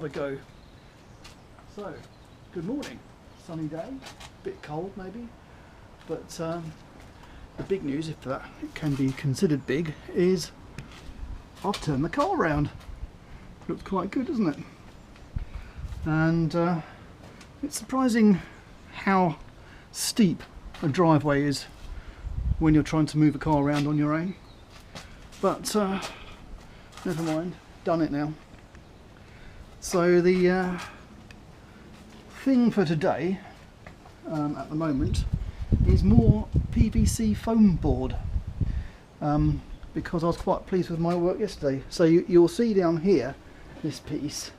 another go. So, good morning. Sunny day, bit cold maybe, but the big news, if that can be considered big, is I've turned the car around. Looks quite good, doesn't it? And it's surprising how steep a driveway is when you're trying to move a car around on your own. But never mind, done it now. So the thing for today at the moment is more PVC foam board, because I was quite pleased with my work yesterday. So you'll see down here this piece,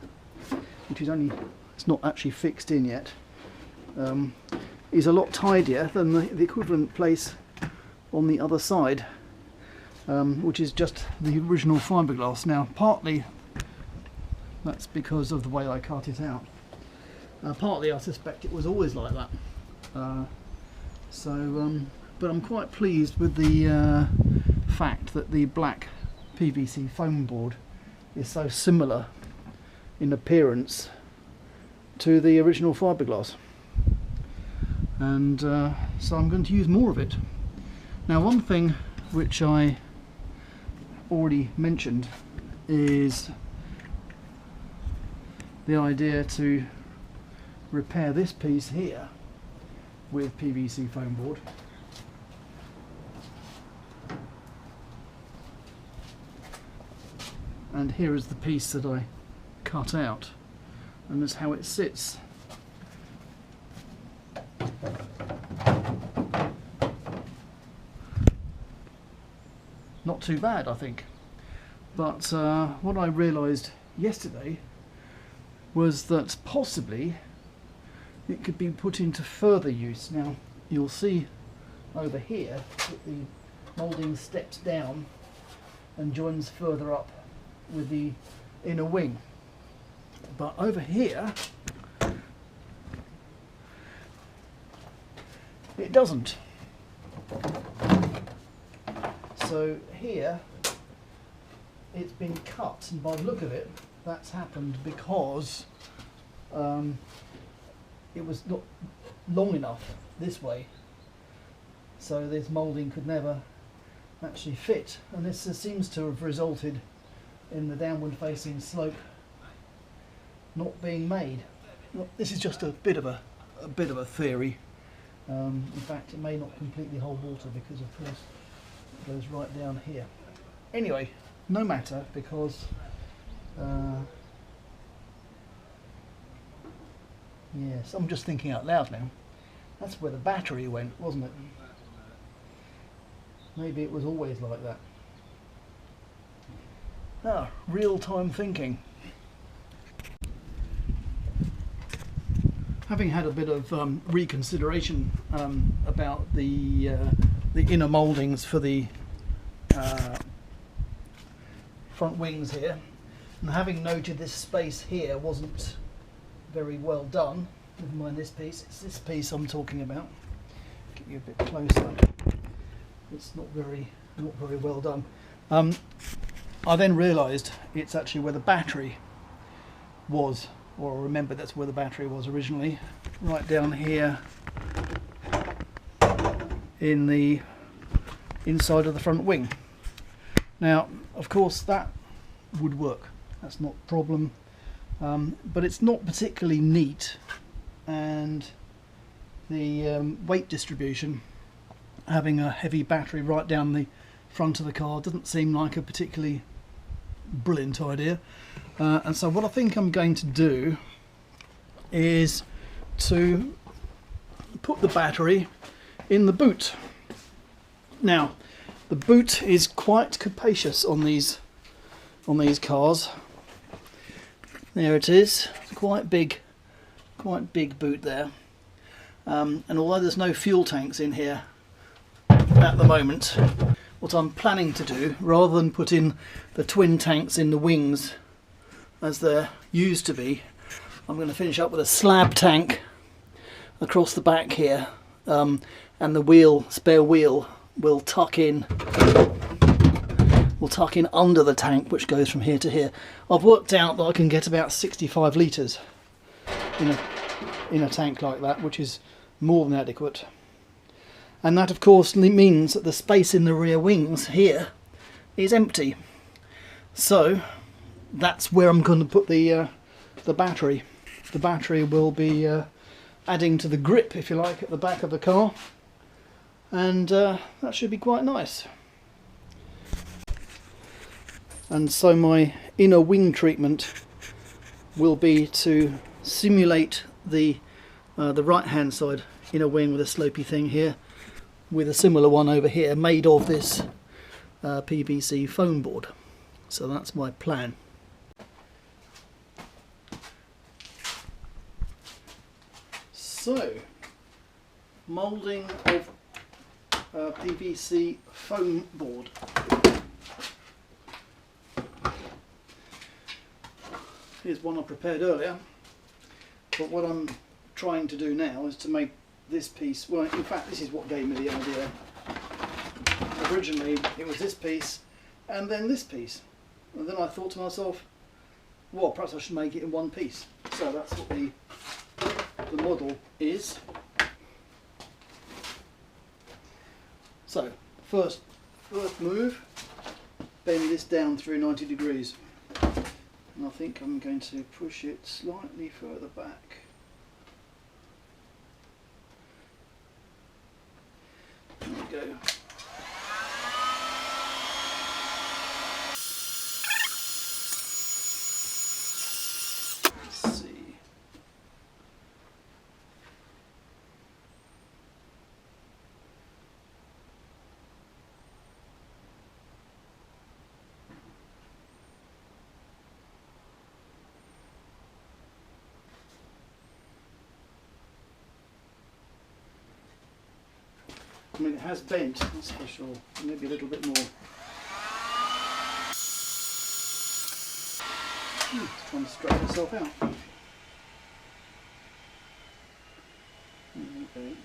which is it's not actually fixed in yet, is a lot tidier than the equivalent place on the other side, which is just the original fibreglass. Now partly that's because of the way I cut it out, partly I suspect it was always like that, but I'm quite pleased with the fact that the black PVC foam board is so similar in appearance to the original fibreglass, and so I'm going to use more of it. Now, one thing which I already mentioned is the idea to repair this piece here with PVC foam board. And here is the piece that I cut out, and that's how it sits. Not too bad, I think. But what I realised yesterday was that possibly it could be put into further use. Now you'll see over here that the moulding steps down and joins further up with the inner wing, but over here it doesn't. So here it's been cut, and by the look of it that's happened because it was not long enough this way, so this moulding could never actually fit, and this seems to have resulted in the downward facing slope not being made. Well, this is just a bit of a theory. In fact, it may not completely hold water because of course it goes right down here. Anyway, no matter, because yes, I'm just thinking out loud now. That's where the battery went, wasn't it? Maybe it was always like that. Ah, real-time thinking. Having had a bit of reconsideration about the inner mouldings for the front wings here, and having noted this space here wasn't very well done. Never mind this piece, it's this piece I'm talking about. Get you a bit closer. It's not very well done. I then realised it's actually where the battery was, or remember that's where the battery was originally, right down here in the inside of the front wing. Now, of course, that would work. That's not a problem, but it's not particularly neat, and the weight distribution, having a heavy battery right down the front of the car, doesn't seem like a particularly brilliant idea. And so what I think I'm going to do is to put the battery in the boot. Now, the boot is quite capacious on these cars. There it is, quite big boot there. And although there's no fuel tanks in here at the moment, what I'm planning to do, rather than put in the twin tanks in the wings as there used to be, I'm going to finish up with a slab tank across the back here, and the spare wheel will tuck in will tuck in under the tank, which goes from here to here. I've worked out that I can get about 65 litres in a tank like that, which is more than adequate. And that of course means that the space in the rear wings here is empty. So that's where I'm going to put the battery. The battery will be adding to the grip, if you like, at the back of the car, and that should be quite nice. And so my inner wing treatment will be to simulate the right hand side inner wing with a slopey thing here, with a similar one over here made of this PVC foam board. So that's my plan. So, moulding of PVC foam board. Here's one I prepared earlier, but what I'm trying to do now is to make this piece, well in fact this is what gave me the idea. Originally it was this piece and then this piece, and then I thought to myself, well perhaps I should make it in one piece. So that's what the model is. So first move, bend this down through 90 degrees. And I think I'm going to push it slightly further back. There we go. Let's see. I mean, it has bent, that's for sure. Maybe a little bit more. It's trying to straighten itself out. Okay.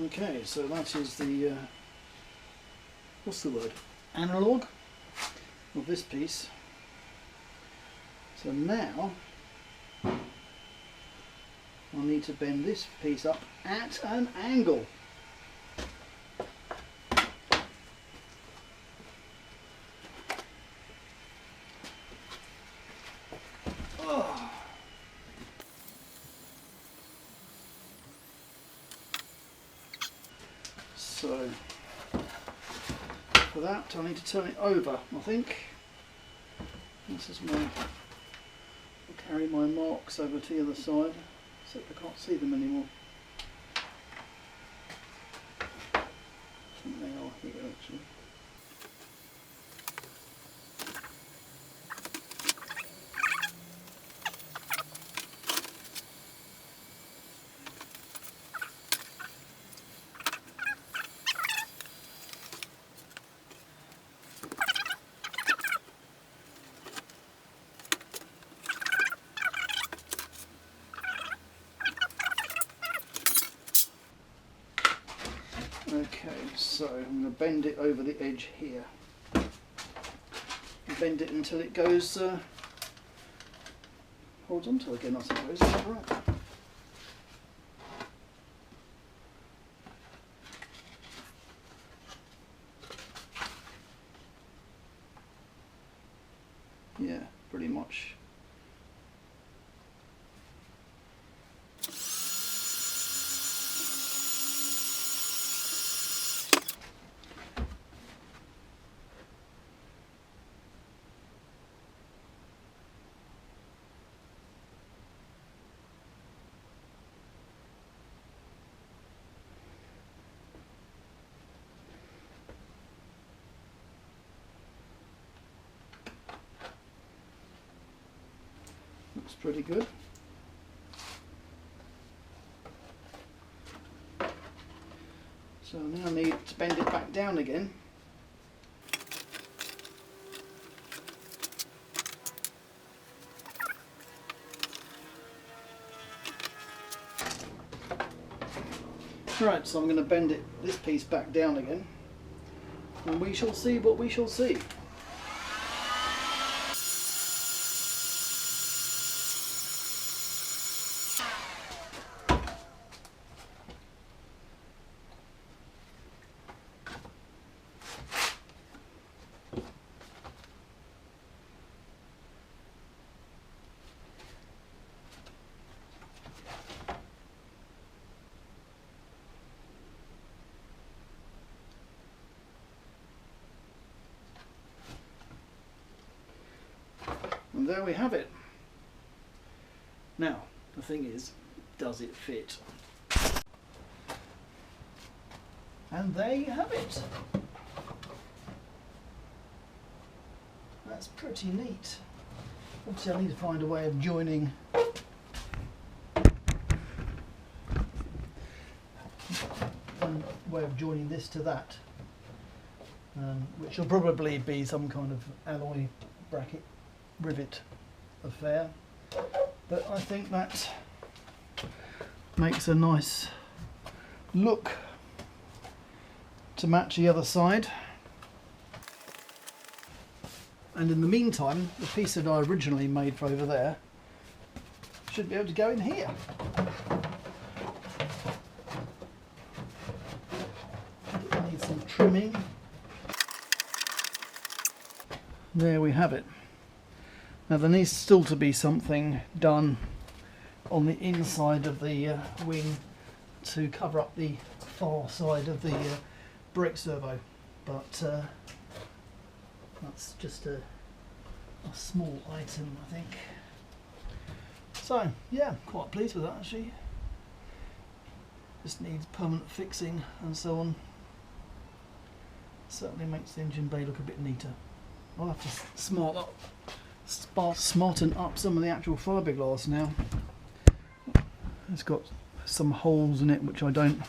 Okay, so that is the what's the word? Analog of this piece. So now I'll need to bend this piece up at an angle. Oh. So for that I need to turn it over, I think. This is my, I'll carry my marks over to the other side. Except I can't see them anymore. I think they are here actually. Okay, so I'm going to bend it over the edge here. Bend it until it goes horizontal again, I suppose. Is that right? Yeah, pretty much. Looks pretty good. So now I need to bend it back down again. Right, so I'm going to bend this piece back down again, and we shall see what we shall see. And there we have it. Now, the thing is, does it fit? And there you have it. That's pretty neat. Obviously I need to find a way of joining this to that, which will probably be some kind of alloy bracket rivet affair, but I think that makes a nice look to match the other side. And in the meantime, the piece that I originally made for over there should be able to go in here. It needs some trimming. There we have it. Now there needs still to be something done on the inside of the wing to cover up the far side of the brake servo, but that's just a small item, I think. So yeah, quite pleased with that actually. Just needs permanent fixing and so on. Certainly makes the engine bay look a bit neater. I'll have to smarten up some of the actual fiberglass now. It's got some holes in it which I don't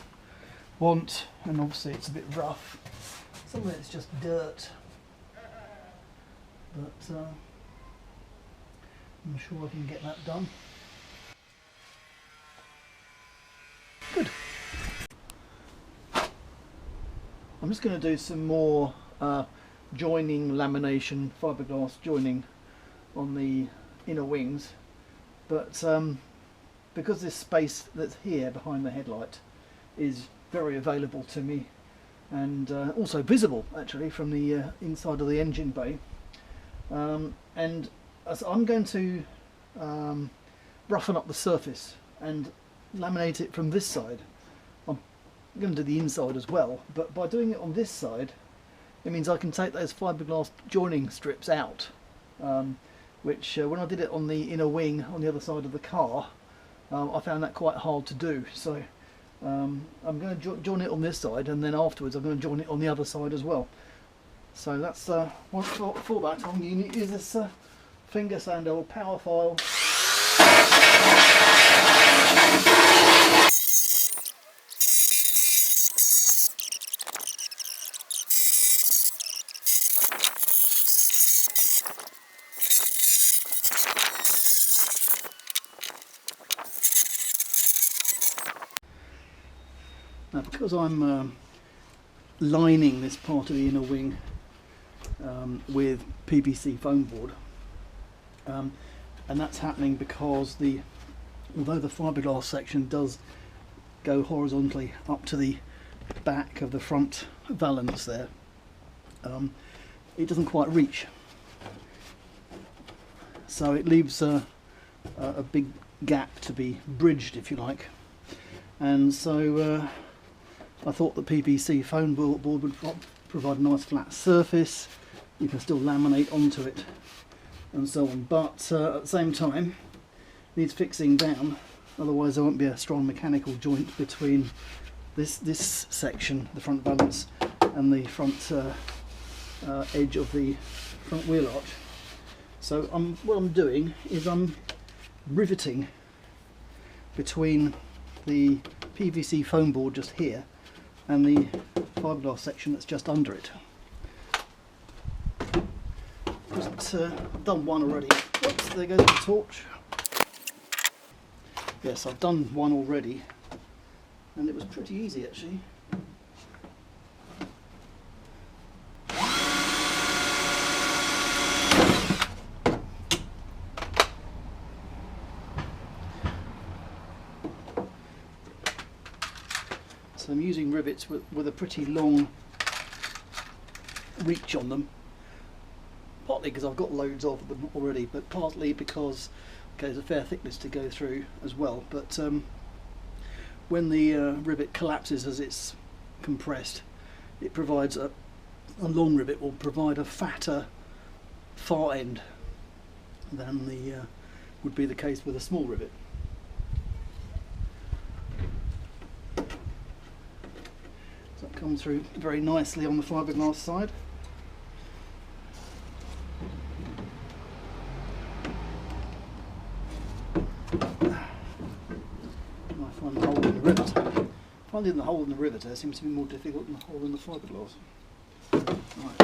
want, and obviously it's a bit rough. Some of it's just dirt, but I'm sure I can get that done. Good. I'm just going to do some more joining, lamination, fiberglass joining on the inner wings, but because this space that's here behind the headlight is very available to me, and also visible actually from the inside of the engine bay, and as I'm going to roughen up the surface and laminate it from this side. I'm going to do the inside as well, but by doing it on this side it means I can take those fiberglass joining strips out, which when I did it on the inner wing on the other side of the car, I found that quite hard to do. So I'm going to join it on this side, and then afterwards I'm going to join it on the other side as well. So that's for that I'm going to use this finger sander or power file. Now, because I'm lining this part of the inner wing with PVC foam board, and that's happening because although the fiberglass section does go horizontally up to the back of the front valance there, it doesn't quite reach, so it leaves a big gap to be bridged, if you like. And so I thought the PVC foam board would provide a nice flat surface. You can still laminate onto it and so on, but at the same time needs fixing down, otherwise there won't be a strong mechanical joint between this section, the front valance, and the front edge of the front wheel arch. So what I'm doing is I'm riveting between the PVC foam board just here and the fiberglass section that's just under it. I've done one already. Oops, there goes the torch. Yes, I've done one already. and it was pretty easy actually. So I'm using rivets with a pretty long reach on them, partly because I've got loads of them already, but partly because there's a fair thickness to go through as well. But when the rivet collapses as it's compressed, it provides a long rivet will provide a fatter far end than the would be the case with a small rivet. So it comes through very nicely on the fibreglass side. Finding the hole in the riveter seems to be more difficult than the hole in the fibreglass. Right.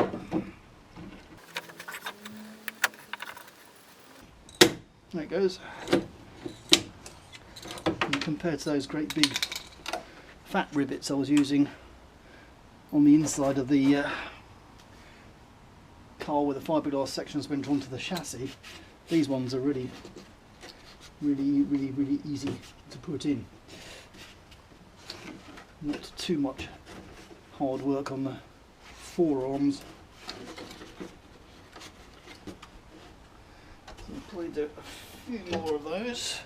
There it goes. And compared to those great big fat rivets I was using on the inside of the car where the fibreglass sections went onto the chassis, these ones are really easy to put in. Not too much hard work on the forearms. So I'll probably do a few more of those.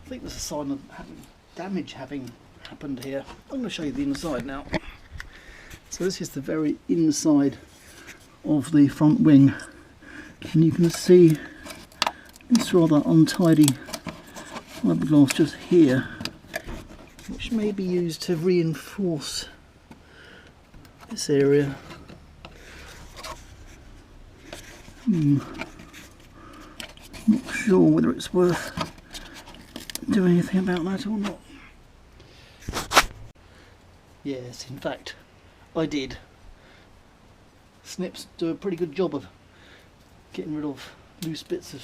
I think there's a sign of damage having happened here. I'm going to show you the inside now. So this is the very inside of the front wing, and you can see this rather untidy fiberglass just here, which may be used to reinforce this area. Not sure whether it's worth doing anything about that or not. Yes, in fact, I did. Snips do a pretty good job of getting rid of loose bits of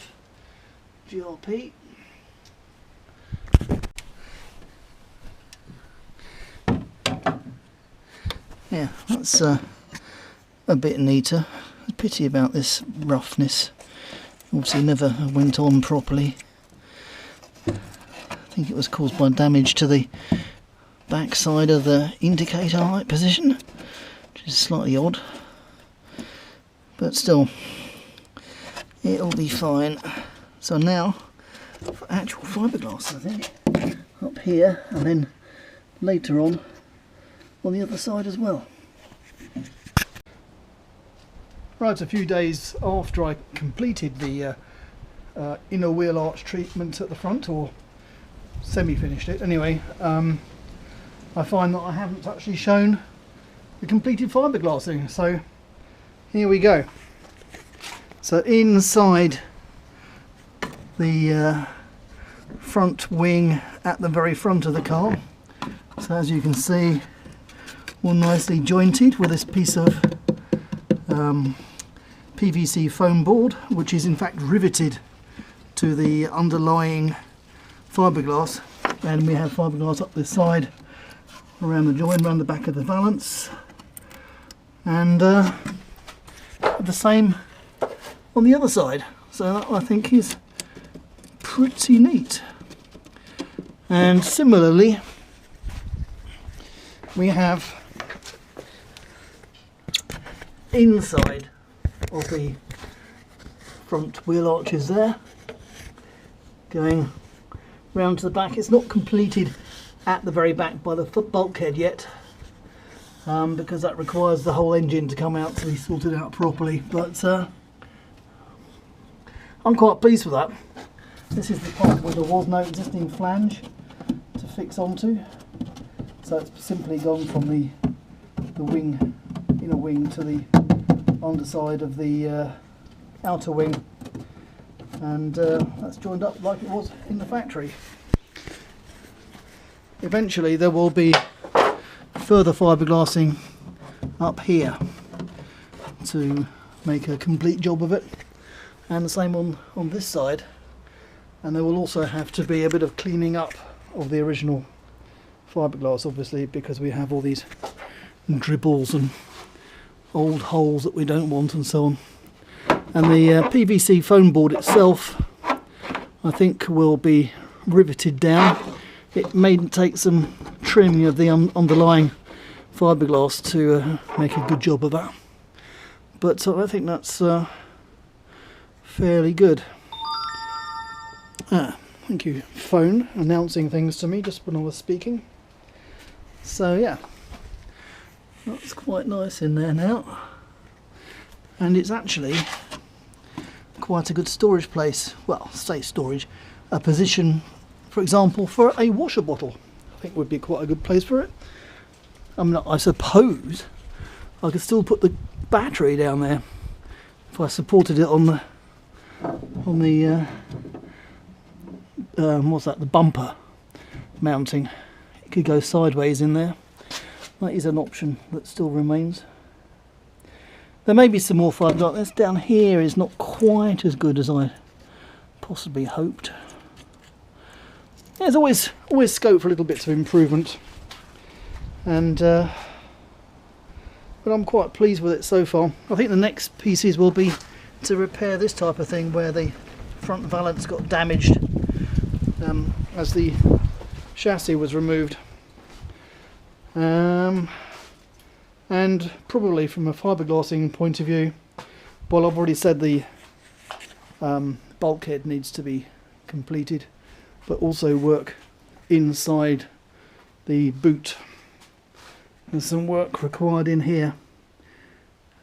GRP. Yeah, that's a bit neater. A pity about this roughness. Obviously never went on properly. I think it was caused by damage to the back side of the indicator light position, which is slightly odd, but still it'll be fine. So now for actual fiberglass, I think, up here and then later on the other side as well. Right, a few days after I completed the inner wheel arch treatment at the front, or semi-finished it anyway, I find that I haven't actually shown the completed fiberglassing, so here we go. So inside the front wing at the very front of the car, so as you can see, all nicely jointed with this piece of PVC foam board, which is in fact riveted to the underlying fiberglass, and we have fiberglass up this side around the join, around the back of the valance, and the same on the other side. So that I think is pretty neat. And similarly we have inside of the front wheel arches there, going round to the back. It's not completed at the very back by the bulkhead yet, because that requires the whole engine to come out to be sorted out properly, but I'm quite pleased with that. This is the part where there was no existing flange to fix onto, so it's simply gone from the wing, inner wing, to the underside of the outer wing, and that's joined up like it was in the factory. Eventually there will be further fibreglassing up here to make a complete job of it, and the same on this side, and there will also have to be a bit of cleaning up of the original fibreglass, obviously, because we have all these dribbles and old holes that we don't want and so on. And the PVC foam board itself, I think, will be riveted down. It may take some trimming of the underlying fibreglass to make a good job of that, but I think that's fairly good. Thank you, phone, announcing things to me just when I was speaking. So yeah, that's quite nice in there now, and it's actually quite a good storage place. Well, say storage, a position, for example, for a washer bottle. I think would be quite a good place for it. I mean, I suppose I could still put the battery down there if I supported it on the what's that, the bumper mounting. It could go sideways in there. That is an option that still remains. There may be some more fiberglass. This down here is not quite as good as I possibly hoped. There's always scope for little bits of improvement, and but I'm quite pleased with it so far. I think the next pieces will be to repair this type of thing where the front valance got damaged as the chassis was removed, and probably from a fibreglassing point of view, well, I've already said the bulkhead needs to be completed, but also work inside the boot. There's some work required in here,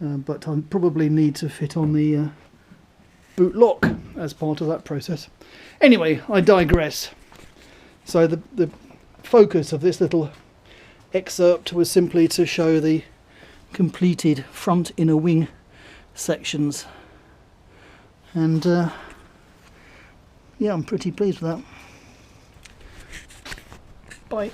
but I probably need to fit on the boot lock as part of that process. Anyway, I digress. So the focus of this little excerpt was simply to show the completed front inner wing sections, and yeah, I'm pretty pleased with that. Bye.